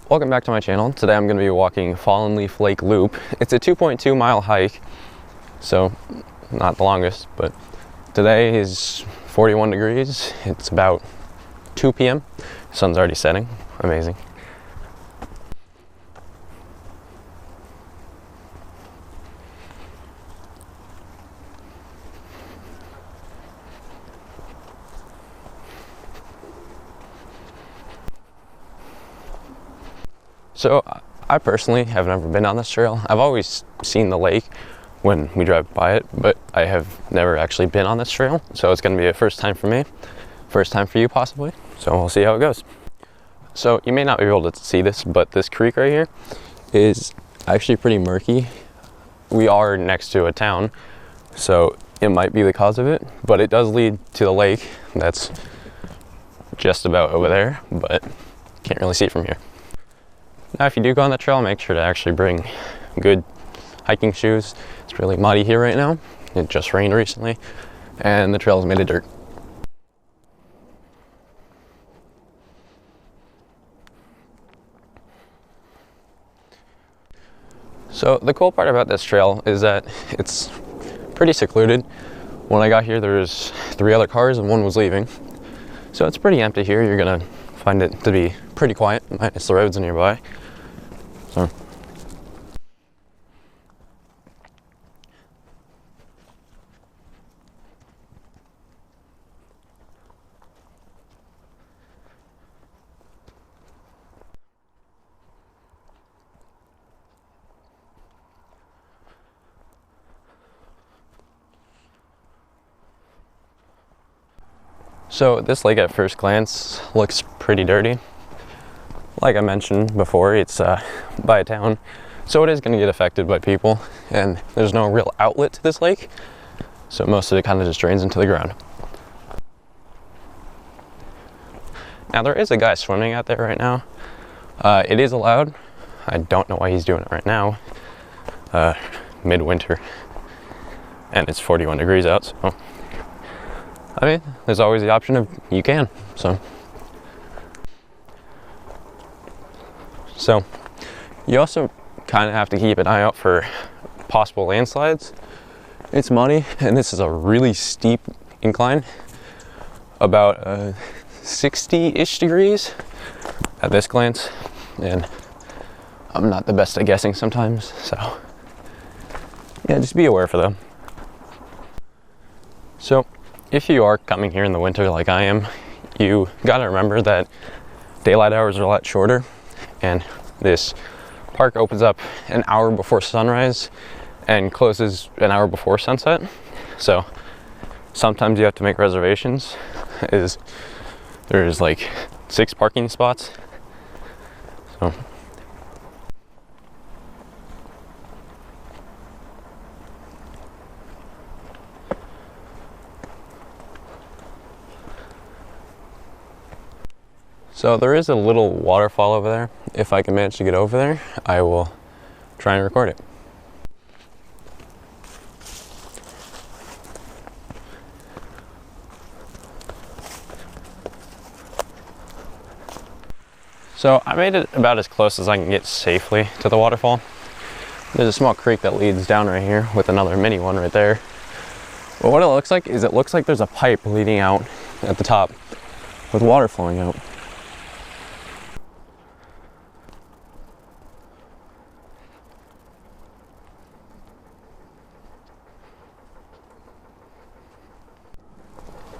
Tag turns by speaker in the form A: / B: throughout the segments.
A: Welcome back to my channel. Today I'm going to be walking Fallen Leaf Lake Loop. It's a 2.2 mile hike, so not the longest, but today is 41 degrees. It's about 2 p.m. Sun's already setting. Amazing. So I personally have never been on this trail. I've always seen the lake when we drive by it, but I have never actually been on this trail. So it's going to be a first time for me, first time for you possibly. So we'll see how it goes. So you may not be able to see this, but this creek right here is actually pretty murky. We are next to a town, so it might be the cause of it, but it does lead to the lake that's just about over there, but can't really see it from here. Now, if you do go on the trail, make sure to actually bring good hiking shoes. It's really muddy here right now. It just rained recently, and the trail is made of dirt. So the cool part about this trail is that it's pretty secluded. When I got here, there was 3 other cars and one was leaving. So it's pretty empty here. You're gonna find it to be pretty quiet, minus the roads nearby. So this lake at first glance looks pretty dirty. Like I mentioned before, it's by a town, so it is going to get affected by people, and there's no real outlet to this lake, so most of it kind of just drains into the ground. Now there is a guy swimming out there right now. It is allowed. I don't know why he's doing it right now, midwinter, and it's 41 degrees out, so I mean, there's always the option of you can, so you also kind of have to keep an eye out for possible landslides. It's muddy, and this is a really steep incline, about 60-ish degrees at this glance, and I'm not the best at guessing sometimes, so yeah, just be aware for them. So if you are coming here in the winter like I am, you gotta remember that daylight hours are a lot shorter, and this park opens up an hour before sunrise and closes an hour before sunset. So sometimes you have to make reservations. There's like 6 parking spots. So there is a little waterfall over there. If I can manage to get over there, I will try and record it. So I made it about as close as I can get safely to the waterfall. There's a small creek that leads down right here with another mini one right there. But what it looks like is there's a pipe leading out at the top with water flowing out.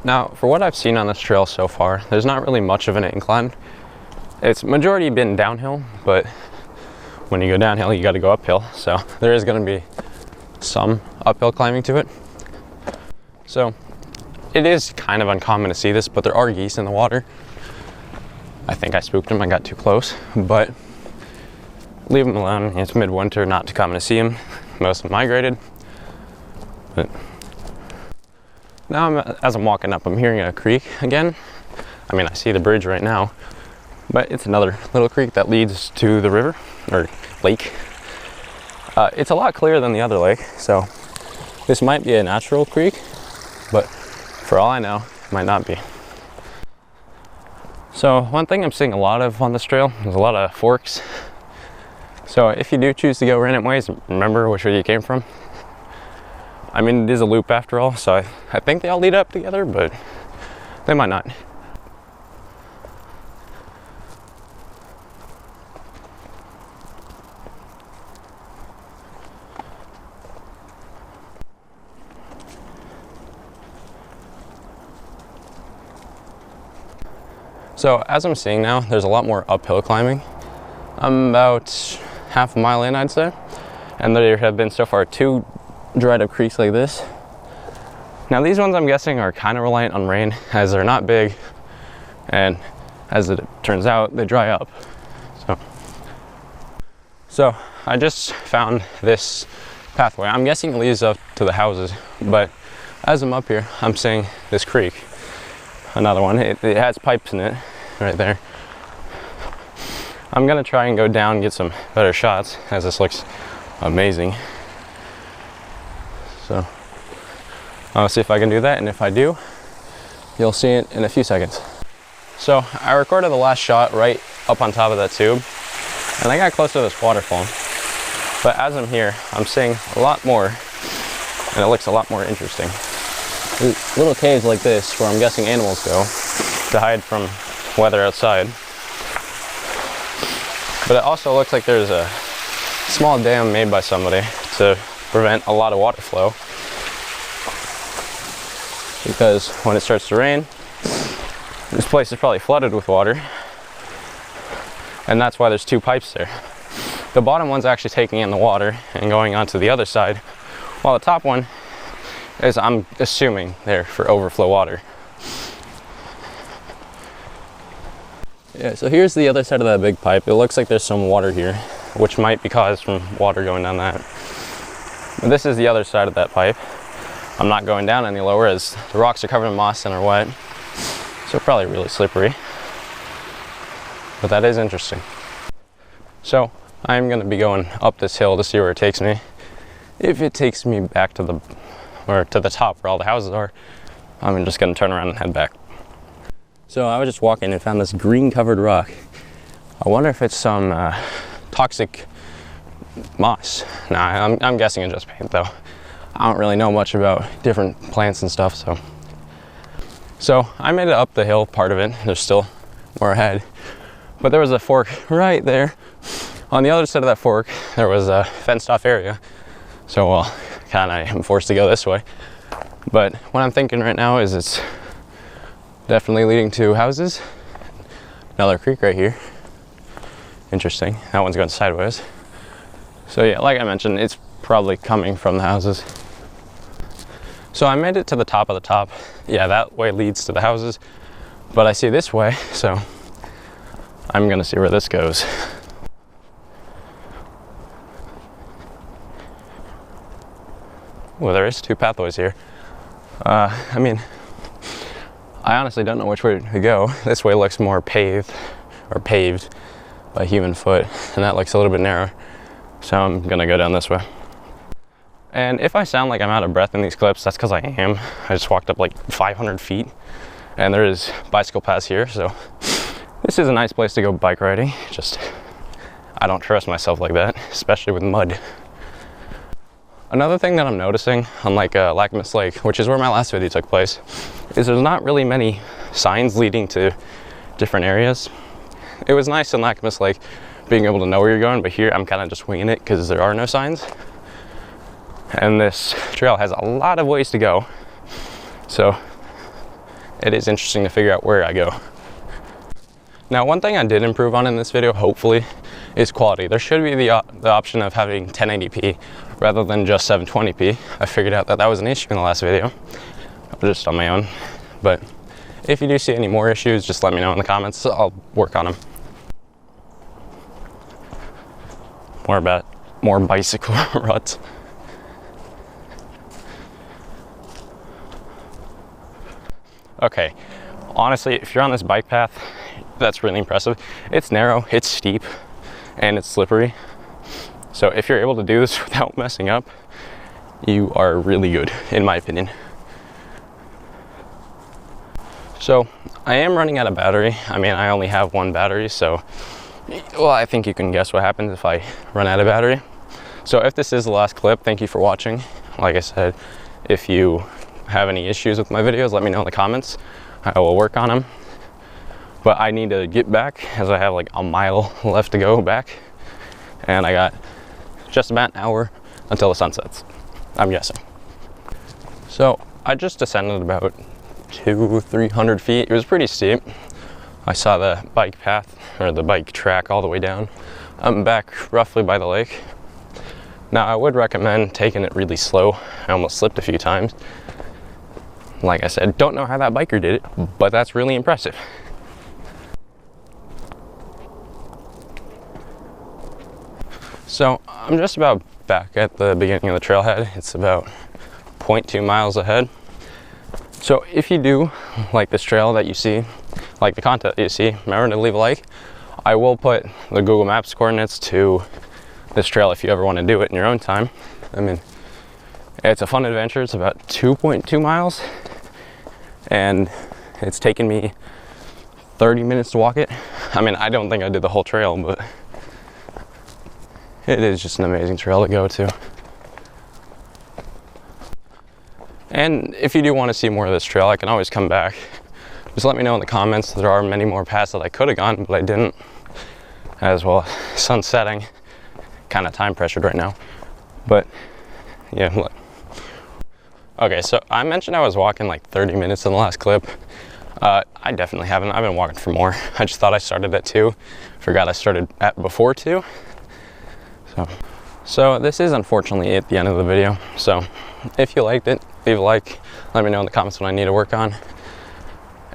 A: Now, for what I've seen on this trail so far, there's not really much of an incline. It's majority been downhill, but when you go downhill, you got to go uphill. So there is going to be some uphill climbing to it. So it is kind of uncommon to see this, but there are geese in the water. I think I spooked them. I got too close, but leave them alone. It's midwinter, not too common to see them. Most of them migrated, but now, as I'm walking up, I'm hearing a creek again. I mean, I see the bridge right now, but it's another little creek that leads to the river, or lake. It's a lot clearer than the other lake, so this might be a natural creek, but for all I know, it might not be. So one thing I'm seeing a lot of on this trail is a lot of forks. So if you do choose to go random ways, remember which way you came from. I mean, it is a loop after all, so I think they all lead up together, but they might not. So as I'm seeing now, there's a lot more uphill climbing. I'm about half a mile in, I'd say. And there have been so far 2 dried up creeks like this. Now these ones I'm guessing are kind of reliant on rain, as they're not big, and as it turns out, they dry up. So I just found this pathway. I'm guessing it leads up to the houses, but as I'm up here, I'm seeing this creek. Another one, it has pipes in it right there. I'm gonna try and go down and get some better shots, as this looks amazing. So I'll see if I can do that, and if I do, you'll see it in a few seconds. So I recorded the last shot right up on top of that tube, and I got close to this waterfall. But as I'm here, I'm seeing a lot more, and it looks a lot more interesting. There's little caves like this where I'm guessing animals go to hide from weather outside. But it also looks like there's a small dam made by somebody to prevent a lot of water flow. Because when it starts to rain, this place is probably flooded with water. And that's why there's 2 pipes there. The bottom one's actually taking in the water and going onto the other side, while the top one is, I'm assuming, there for overflow water. Yeah, so here's the other side of that big pipe. It looks like there's some water here, which might be caused from water going down that. But this is the other side of that pipe. I'm not going down any lower, as the rocks are covered in moss and are wet, so probably really slippery. But that is interesting. So I'm going to be going up this hill to see where it takes me. If it takes me back to the top where all the houses are, I'm just gonna turn around and head back. So I was just walking and found this green covered rock. I wonder if it's some toxic moss. Nah, I'm guessing it's just paint though. I don't really know much about different plants and stuff, so I made it up the hill, part of it. There's still more ahead, but there was a fork right there. On the other side of that fork, there was a fenced off area. So, well, kind of am forced to go this way. But what I'm thinking right now is it's definitely leading to houses. Another creek right here. Interesting. That one's going sideways. So yeah, like I mentioned, it's probably coming from the houses. So I made it to the top of the top. Yeah, that way leads to the houses. But I see this way, so I'm gonna see where this goes. Well, there is 2 pathways here. I mean, I honestly don't know which way to go. This way looks more paved by human foot, and that looks a little bit narrow. So I'm gonna go down this way. And if I sound like I'm out of breath in these clips, that's because I am. I just walked up like 500 feet, and there is bicycle paths here, so this is a nice place to go bike riding. Just, I don't trust myself like that, especially with mud. Another thing that I'm noticing on Camas Lake, which is where my last video took place, is there's not really many signs leading to different areas. It was nice in Camas Lake being able to know where you're going, but here I'm kind of just winging it because there are no signs. And this trail has a lot of ways to go, so it is interesting to figure out where I go. Now, one thing I did improve on in this video, hopefully, is quality. There should be the option of having 1080p rather than just 720p. I figured out that was an issue in the last video, just on my own. But if you do see any more issues, just let me know in the comments. I'll work on them. More bicycle ruts. Okay, honestly, if you're on this bike path, that's really impressive. It's narrow, it's steep, and it's slippery. So if you're able to do this without messing up, you are really good, in my opinion. So I am running out of battery. I mean, I only have one battery, so, well, I think you can guess what happens if I run out of battery. So if this is the last clip, thank you for watching. Like I said, if you have any issues with my videos, let me know in the comments. I will work on them. But I need to get back, as I have like a mile left to go back. And I got just about an hour until the sun sets, I'm guessing. So I just descended about 200-300 feet. It was pretty steep. I saw the bike path, or the bike track, all the way down. I'm back roughly by the lake. Now I would recommend taking it really slow. I almost slipped a few times. Like I said, don't know how that biker did it, but that's really impressive. So I'm just about back at the beginning of the trailhead. It's about 0.2 miles ahead. So if you do like this trail that you see, like the content that you see, remember to leave a like. I will put the Google Maps coordinates to this trail if you ever want to do it in your own time. I mean, it's a fun adventure. It's about 2.2 miles and it's taken me 30 minutes to walk it. I mean, I don't think I did the whole trail, but it is just an amazing trail to go to. And if you do want to see more of this trail, I can always come back. Just let me know in the comments. There are many more paths that I could have gone, but I didn't. As well, sun's setting. Kind of time pressured right now. But yeah, look. Okay, so I mentioned I was walking like 30 minutes in the last clip. I definitely haven't. I've been walking for more. I just thought I started at 2. Forgot I started at before 2. So this is unfortunately at the end of the video. So if you liked it, leave a like. Let me know in the comments what I need to work on.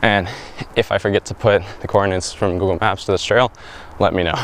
A: And if I forget to put the coordinates from Google Maps to this trail, let me know.